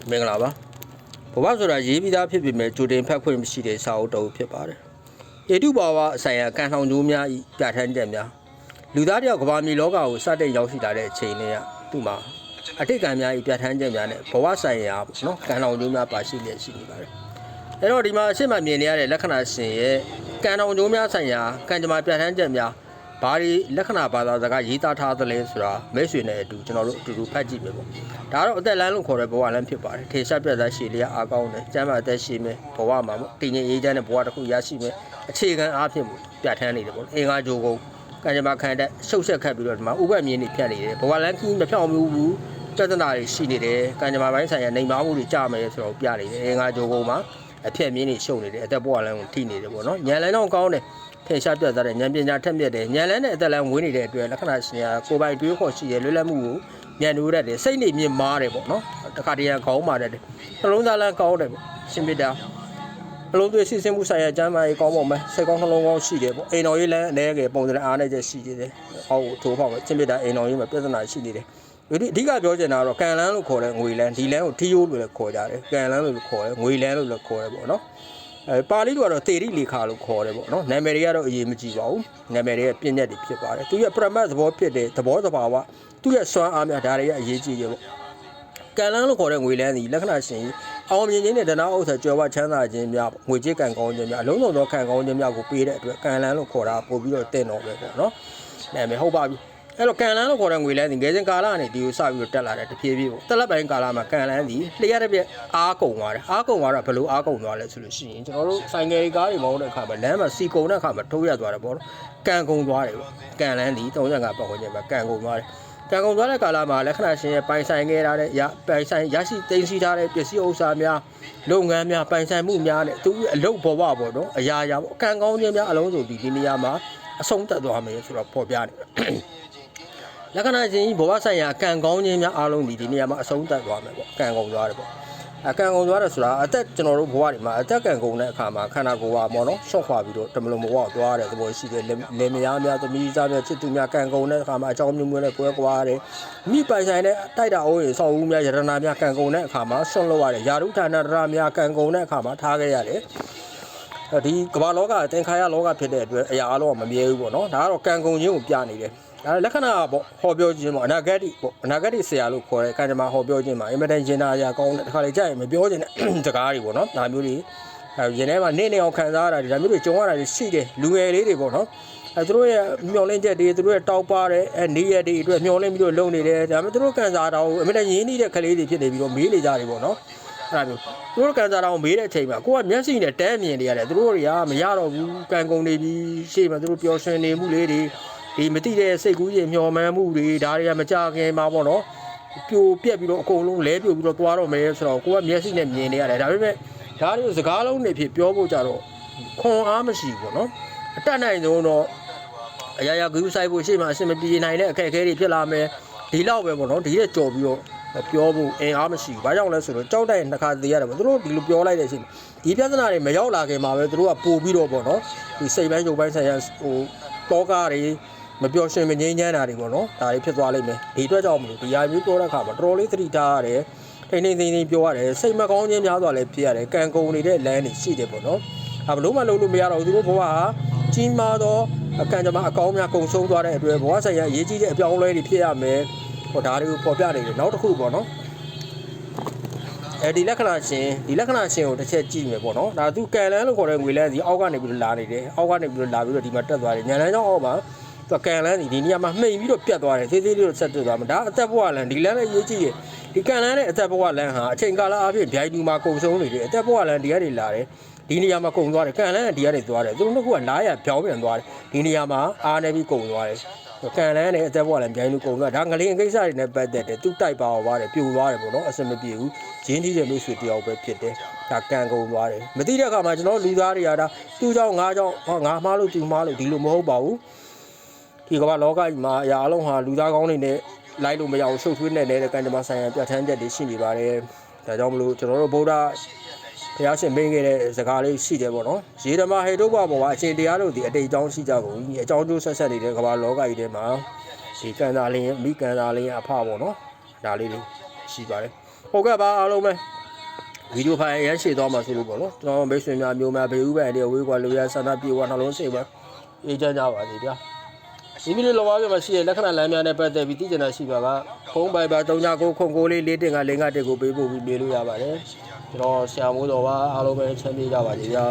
မင်္ဂလာပါဘဝဆိုတာရေးပြီးသားဖြစ်ပေမဲ့ကြိုတင်ဖတ်ခွင့်မရှိတဲ့စာအုပ်တစ်ဖြစ်ပါတယ်ဧတုဘာဝဆိုင်ရာကံဆောင်ကျိုးများဤပြဋ္ဌာန်းချက်များလူသားတယောက်ကဘာမြေလောကကိုစတင်ရောက်ရှိလာတဲ့အချိန်လေးကသူ့မှာအတိတ်ကံများဤပြဋ္ဌာန်းချက်များနဲ့ဘဝဆိုင်ရာနော်ကံဆောင်ကျိုးများပါရှိလျက်ရှိနေပါတယ်အဲ့တော့ဒီမှာအရှိမမြင်နေရတဲ့လက္ခဏာရှင်ရဲ့ကံဆောင်ကျိုးများဆိုင်ရာကံကြမ္မာပြဋ္ဌာန်းချက်များဘာဒီလက္ခဏာဘာသာစကားရေးသားထားသလဲဆိုတာမိတ်ဆွေနဲ့အတူကျွန်တော်တို့အတူတူဖတ်ကြည့်မယ်ပေါ့ဒါတော့အသက်လမ်းလို့ခေါ်တဲ့ဘဝလမ်းဖြစ်ပါတယ်ထေရှားပြတ်သားရှည်လျက်အားကောင်းတယ်ကျမ်းမာအသက်ရှည်မယ်ဘဝမှာပေါ့တည်ငြိမ်အေးချမ်းတဲ့ဘဝတစ်ခုရရှိမယ်အခြေခံအားဖြင့်ပြဋ္ဌာန်းနေတယ်ပေါ့အင်္ဂါကြိုးကုန်ကံကြမ္မာခံတဲ့ရှုပ်ဆက်ခတ်ပြီးတော့ဒီမှာဥပ္ပမြင်နေဖြတ်နေတယ်ဘဝလမ်းကြီးမဖြောင်းဘူးပြဿနာတွေရှိနေတယ်ကံကြမ္မာပိုင်းဆိုင်ရာနေမာမှုတွေကြမယ်ဆိုတော့ပြနေတယ်အင်္ဂါကြိုးကုန်မှာအဖြတ်မြင်နေရှုပ်နေတယ်အသက်ဘဝလမ်းကိုထိနေတယ်ပေါ့နော်ဉာဏ်လမ်းတော့ကောင်းတယ်ထင်ရှားပြတ်သားတဲ့ဉာဏ်ပညာထက်မြက်တယ်ဉာဏ်လန်းနဲ့အသက်လန်းဝင်းနေတဲ့အတွက်လက္ခဏာရှင်ရာကိုယ်ပိုင်တွေးခေါ်ရှိရလွတ်လပ်မှုကိုဉာဏ်တို့ရတယ်စိတ်နေမြင့်မားတယ်ပေါ့နော်တခါတည်းကောင်းပါတယ်နှလုံးသားလန်းကောင်းတယ်ပေါ့ရှင်ပြတာနှလုံးသွေးစီစဉ်မှုဆိုင်ရာကျမ်းမာရေးကောင်းပါမယ်စိတ်ကောင်းနှလုံးကောင်းရှိတယ်ပေါ့အိမ်တော်ရေးလန်းအနေငယ်ပုံစံအားနဲ့ချက်ရှိနေတယ်ဟောထိုးဖောက်ပဲရှင်ပြတာအိမ်တော်ရေးမှာပြဿနာရှိနေတယ်ဒီအဓိကပြောချင်တာကတော့ကံလန်းလို့ခေါ်တဲ့ငွေလန်းဒီလန်းကိုထီယိုးလို့လည်းခေါ်ကြတယ်ကံလန်းလို့ခေါ်တယ်ငွေလန်းလို့လည်းခေါ်တယ်ပေါ့နော်ပါဠိလိုကတော့သေရိလေခါလို့ခေါ်တယ်ပေါ့နော်နာမည်တွေကတော့အရေးမကြီးပါဘူးနာမည်တွေကပြည့်ညက်တွေဖြစ်ပါတယ်သူရဲ့ပရမတ်သဘောဖြစ်တဲ့သဘောသဘာဝသူရဲ့စွမ်းအားများဒါတွေကအရေးကြီးတယ်ပေါ့ကံလန်းလို့ခေါ်တဲ့ငွေလန်းစီလက္ခဏာရှင်အောင်မြင်ခြင်းနဲ့ဒနာဥစ္စာကြွယ်ဝချမ်းသာခြင်းများငွေကြေးကံကောင်းခြင်းများအလုံးစုံသောခံကောင်းခြင်းများကိုပေးတဲ့အတွက်ကံလန်းလို့ခေါ်တာပို့ပြီးတော့တင့်တော်ပဲပေါ့နော်နာမည်ဟုတ်ပါပြီအဲ့တော့ကံလန်းလို့ခေါ်တဲ့ငွေလန်းစီငယ်စဉ်ကာလကနေဒီကိုစပြီးတော့တက်လာတဲ့တဖြည်းဖြည်းပေါ့တက်လက်ပိုင်းကာလမှာကံလန်းစီလျှက်တဲ့ပြအားကုန်သွားတယ်အားကုန်သွားတော့ဘယ်လိုအားကုန်သွားလဲဆိုလို့ရှိရင်ကျွန်တော်တို့ဆိုင်ငယ်ကားတွေမောင်းတဲ့အခါမှာလမ်းမှာစီကုန်တဲ့အခါမှာထိုးရသွားတယ်ပေါ့နော်ကံကုန်သွားတယ်ပေါ့ကံလန်းစီ35ပတ်ဝန်းကျင်မှာကံကုန်သွားတယ်ကံကုန်သွားတဲ့ကာလမှာလက္ခဏာရှင်ရဲ့ပိုင်ဆိုင်ခဲ့ရတဲ့ပိုင်ဆိုင်ရရှိသိမ်းဆည်းထားတဲ့ပစ္စည်းဥစ္စာများလုပ်ငန်းများပိုင်ဆိုင်မှုများနဲ့သူအလုပ်ဘဝပေါ့နော်အရာရာပေါ့ကံကောင်းခြင်းများအလုံးစုံဒီနေရာမှာအဆုံးသတ်သွားမယ်ဆိုတော့ပေါ်ပြတယ်လက္ခဏာရှင်ဘဝဆိုင်ရာကံကောင်းခြင်းများအားလုံးဒီနေရာမှာအဆုံးသတ်သွားမယ်ပေါ့ကံကုန်သွားတယ်ပေါ့ကံကုန်သွားတယ်ဆိုတာအသက်ကျွန်တော်တို့ဘဝတွေမှာအသက်ကံကုန်တဲ့အခါမှာခန္ဓာကိုယ်ကပေါ့နော်ရှော့ခွာပြီးတော့တမလုံးဘဝသွားတဲ့သဘောရှိတယ်လင်မယားများသမီးသားများချစ်သူများကံကုန်တဲ့အခါမှာအကြောင်းမျိုးမျိုးနဲ့ကွဲကွာတယ်မိပိုင်ဆိုင်တဲ့တိုက်တာအိုးရင်ဆောက်ဦးများယရနာများကံကုန်တဲ့အခါမှာဆွန့်လွတ်ရတယ်ယာရုဌာနတရားများကံကုန်တဲ့အခါမှာထားခဲ့ရတယ်ဒီကမ္ဘာလောကအသင်္ခါရလောကဖြစ်တဲ့အတွက်အရာအလုံးကမမြဲဘူးပေါ့နော်ဒါကတော့ကံကုန်ခြင်းကိုပြနေတယ်လက္ခဏာပေါ့ဟောပြောခြင်းပေါ့အနာဂတ်ပေါ့အနာဂတ်ဆရာလို့ခေါ်တဲ့ကံကြမ္မာဟောပြောခြင်းမှာအင်မတန်ကျင်နာရာကောင်းတဲ့တစ်ခါလေကြာရင်မပြောခြင်းတဲ့စကားတွေပေါ့နော်ဒါမျိုးတွေရင်ထဲမှာနေအောင်ခံစားရတာဒါမျိုးတွေကြုံရတာရှိတယ်လူငယ်လေးတွေပေါ့နော်သူတို့ရဲ့မျောလင်းချက်တွေသူတို့ရဲ့တောက်ပါတဲ့နေရက်တွေအတွက်မျောလင်းပြီးတော့လုံနေတယ်ဒါပေမဲ့သူတို့ကန်စားတာကိုအင်မတန်ရင်းနှီးတဲ့ကလေးတွေဖြစ်နေပြီးတော့မေးနေကြတယ်ပေါ့နော်အဲ့ဒါမျိုးသူတို့ကန်စားတာကိုမေးတဲ့အချိန်မှာကိုကမျက်စိနဲ့တဲမြင်နေရတယ်သူတို့တွေကမရတော့ဘူးကံကုန်နေပြီရှေ့မှာသူတို့ပျော်ရွှင်နေမှုလေးတွေဒီမတိတဲ့စိတ်ကူးရင်မျောမှန်းမှုတွေဒါတွေကမကြခင်မှာပေါ့နော်ပြိုပြက်ပြီးတော့အကုန်လုံးလဲပြိုပြီးတော့သွားတော့မယ်ဆိုတော့ကိုကမျက်စိနဲ့မြင်နေရတယ်ဒါပေမဲ့ဒါတွေကိုစကားလုံးတွေဖြစ်ပြောဖို့ကြတော့ခွန်အားမရှိဘူးပေါ့နော်အတက်နိုင်ဆုံးတော့အရာရာဂရုစိုက်ဖို့ရှေ့မှာအဆင်မပြေနိုင်တဲ့အခက်အခဲတွေဖြစ်လာမယ်ဒီလောက်ပဲပေါ့နော်ဒီရဲ့ကြော်ပြီးတော့ပြောဖို့အင်အားမရှိဘူးဘာကြောင့်လဲဆိုတော့ကြောက်တဲ့နှစ်ခါသေးရတယ်ပေါ့သူတို့ဒီလိုပြောလိုက်တဲ့အချိန်ဒီပြဿနာတွေမရောက်လာခင်မှာပဲသူတို့ကပို့ပြီးတော့ပေါ့နော်ဒီစိတ်ပိုင်းရုပ်ပိုင်းဆိုင်ရာဟိုတောကားတွေမပြောရှင်မငြိမ်းချမ်းတာတွေပေါ့နော်ဒါတွေဖြစ်သွားလိမ့်မယ်ဒီအတွက်ကြောင့်မလို့ဒီယာမျိုးပြောတဲ့အခါမှာတော်တော်လေးသတိထားရတယ်ထိန်းသိမ်းပြောရတယ်စိတ်မကောင်းခြင်းများစွာလည်းဖြစ်ရတယ်ကံကုန်နေတဲ့လမ်းတွေရှိတယ်ပေါ့နော်ဘလို့မှလုပ်လို့မရတော့ဘူးသူတို့ဘဝဟာကြီးမားသောကံကြမ္မာအကောင်းများကုံဆုံးသွားတဲ့အတွက်ဘဝဆိုင်ရာအရေးကြီးတဲ့အပြောင်းအလဲတွေဖြစ်ရမယ်ဟောဒါတွေကိုပေါ်ပြနေတယ်နောက်တစ်ခုပေါ့နော်ဒီလက္ခဏာရှင်ကိုတစ်ချက်ကြည့်မယ်ပေါ့နော်ဒါသူကံလန်းလို့ခေါ်တဲ့ငွေလန်းစီအောက်ကနေပြီးတော့လာနေတယ်အောက်ကနေပြီးတော့လာပြီးတော့ဒီမှာတက်သွားတယ်ညာလန်းကြောင်းအောက်မှာသူကံလန်းစီဒီနေရာမှာမှိန်ပြီးတော့ပြတ်သွားတယ်သေးသေးလေးတော့ဆက်တက်သွားမှာဒါအသက်ဘဝလန်းဒီလန်းလည်းရေးကြည့်ရဒီကံလန်းနဲ့အသက်ဘဝလန်းဟာအချိန်ကာလအပြင်ဗျိုင်းတူမှာကုံဆုံးနေတယ်အသက်ဘဝလန်းဒီကနေလာတယ်ဒီနေရာမှာကုံသွားတယ်ကံလန်းကဒီကနေသွားတယ်သူတို့နှစ်ခုကလားရပြောင်းပြန်သွားတယ်ဒီနေရာမှာအားနေပြီးကုံသွားတယ်ကံလန်းနဲ့အသက်ဘဝလန်းဗျိုင်းလူကုံသွားဒါငလင်းကိစ္စတွေနဲ့ပတ်သက်တယ်သူတိုက်ပါသွားတယ်ပြိုသွားတယ်ပေါ့နော်အစမပြေဘူးရင်းနှီးတဲ့လို့ဆိုတယောက်ပဲဖြစ်တယ်ဒါကံကုန်သွားတယ်မသိတဲ့အခါမှာကျွန်တော်လူသားတွေကဒါသူ့ကြောင့်ငါကြောင့်ငါမှားလို့သူမှားလို့ဒီလိုမဟုတ်ပါဘူးဒီကမ္ဘာလောကကြီးမှာအရာအလုံးဟာလူသားကောင်းတွေနဲ့လိုက်လို့မရအောင်ရှုပ်ထွေးနေတဲ့ကံကြမ္မာဆိုင်ရာပြဋ္ဌာန်းချက်တွေရှိနေပါတယ်ဒါကြောင့်မလို့ကျွန်တော်တို့ဗုဒ္ဓဘုရားရှင်မင်းခဲ့တဲ့စကားလေးရှိတယ်ပေါ့နော်ရေဓမ္မဟေတုဘဘဝအရှင်တရားတို့ဒီအတိတ်အကြောင်းရှိကြကုန်ပြီအကြောင်းကျိုးဆက်ဆက်နေတဲ့ကမ္ဘာလောကကြီးထဲမှာဒီကံသာလင်းမိကံသာလင်းအဖပေါ့နော်ဒါလေးတွေရှိပါတယ်ဟုတ်ကဲ့ပါအားလုံးပဲ ဗီဒီယိုဖိုင်အရမ်းရှည်သွားမှာဆိုလို့ပေါ့နော်ကျွန်တော်မိတ်ဆွေများမျိုးများဘေးဥပန်တွေဝေးကွာလူရဆန္ဒပြေဝနှလုံးစိတ်ပဲအေးချမ်းကြပါစေဗျာဒီမီလေးလောပါပြမှာရှိတဲ့လက္ခဏာလမ်းများနဲ့ပတ်သက်ပြီးသိကျင်တာရှိပါကဖုန်းပိုင်ပါ39ခု9လေး4တင်က5တက်ကိုပေးဖို့ပြီးမေးလို့ရပါတယ်ကျွန်တော်ဆရာမိုးတော်ပါအားလုံးပဲချမ်းမြေ့ကြပါစေဗျာ